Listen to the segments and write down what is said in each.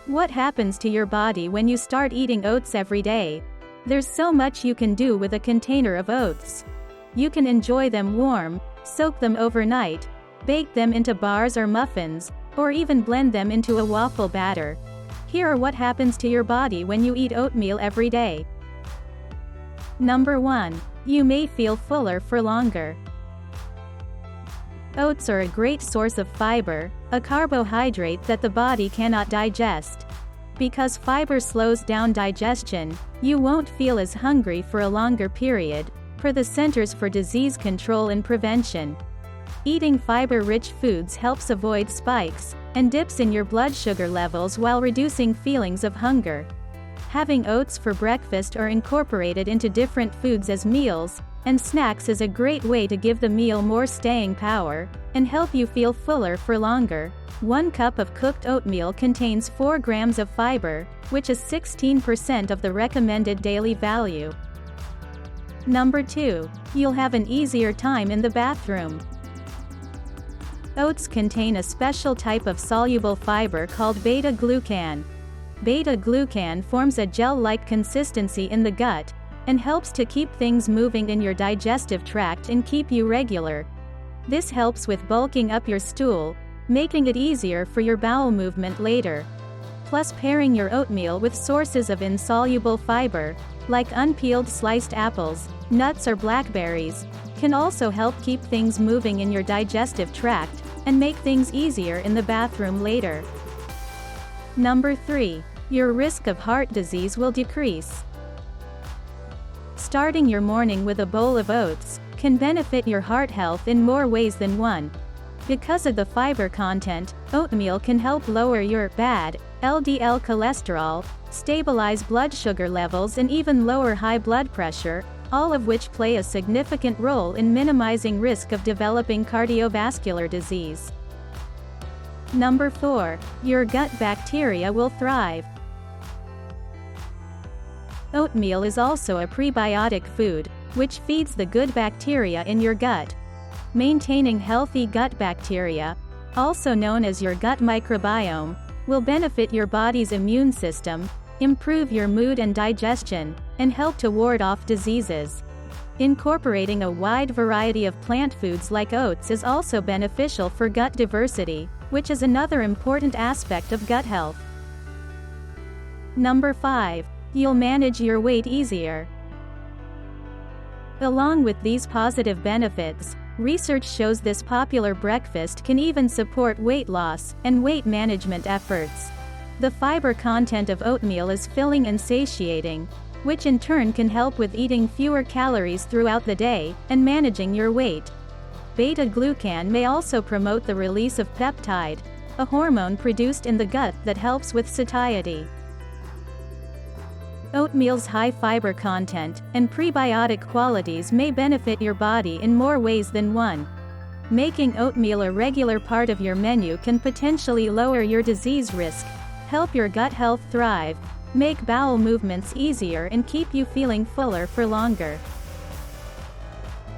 What happens to your body when you start eating oats every day? There's so much you can do with a container of oats. You can enjoy them warm, soak them overnight, bake them into bars or muffins, or even blend them into a waffle batter. Here are what happens to your body when you eat oatmeal every day. Number 1. You may feel fuller for longer. Oats are a great source of fiber, a carbohydrate that the body cannot digest. Because fiber slows down digestion, you won't feel as hungry for a longer period, per the Centers for Disease Control and Prevention. Eating fiber-rich foods helps avoid spikes and dips in your blood sugar levels while reducing feelings of hunger. Having oats for breakfast or incorporated into different foods as meals and snacks is a great way to give the meal more staying power and help you feel fuller for longer. 1 cup of cooked oatmeal contains 4 grams of fiber, which is 16% of the recommended daily value. Number 2. You'll have an easier time in the bathroom. Oats contain a special type of soluble fiber called beta-glucan. Beta-glucan forms a gel-like consistency in the gut and helps to keep things moving in your digestive tract and keep you regular. This helps with bulking up your stool, making it easier for your bowel movement later. Plus, pairing your oatmeal with sources of insoluble fiber, like unpeeled sliced apples, nuts or blackberries, can also help keep things moving in your digestive tract and make things easier in the bathroom later. Number 3. Your risk of heart disease will decrease. Starting your morning with a bowl of oats can benefit your heart health in more ways than one. Because of the fiber content, oatmeal can help lower your bad LDL cholesterol, stabilize blood sugar levels and even lower high blood pressure, all of which play a significant role in minimizing risk of developing cardiovascular disease. Number 4. Your gut bacteria will thrive. Oatmeal is also a prebiotic food, which feeds the good bacteria in your gut. Maintaining healthy gut bacteria, also known as your gut microbiome, will benefit your body's immune system, improve your mood and digestion, and help to ward off diseases. Incorporating a wide variety of plant foods like oats is also beneficial for gut diversity, which is another important aspect of gut health. Number 5. You'll manage your weight easier. Along with these positive benefits, research shows this popular breakfast can even support weight loss and weight management efforts. The fiber content of oatmeal is filling and satiating, which in turn can help with eating fewer calories throughout the day and managing your weight. Beta-glucan may also promote the release of peptide, a hormone produced in the gut that helps with satiety. Oatmeal's high fiber content and prebiotic qualities may benefit your body in more ways than one. Making oatmeal a regular part of your menu can potentially lower your disease risk, help your gut health thrive, make bowel movements easier and keep you feeling fuller for longer.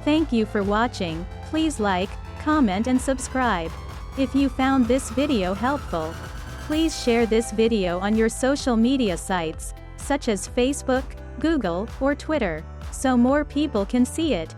Thank you for watching. Please like, comment and subscribe. If you found this video helpful, please share this video on your social media sites, such as Facebook, Google, or Twitter, so more people can see it.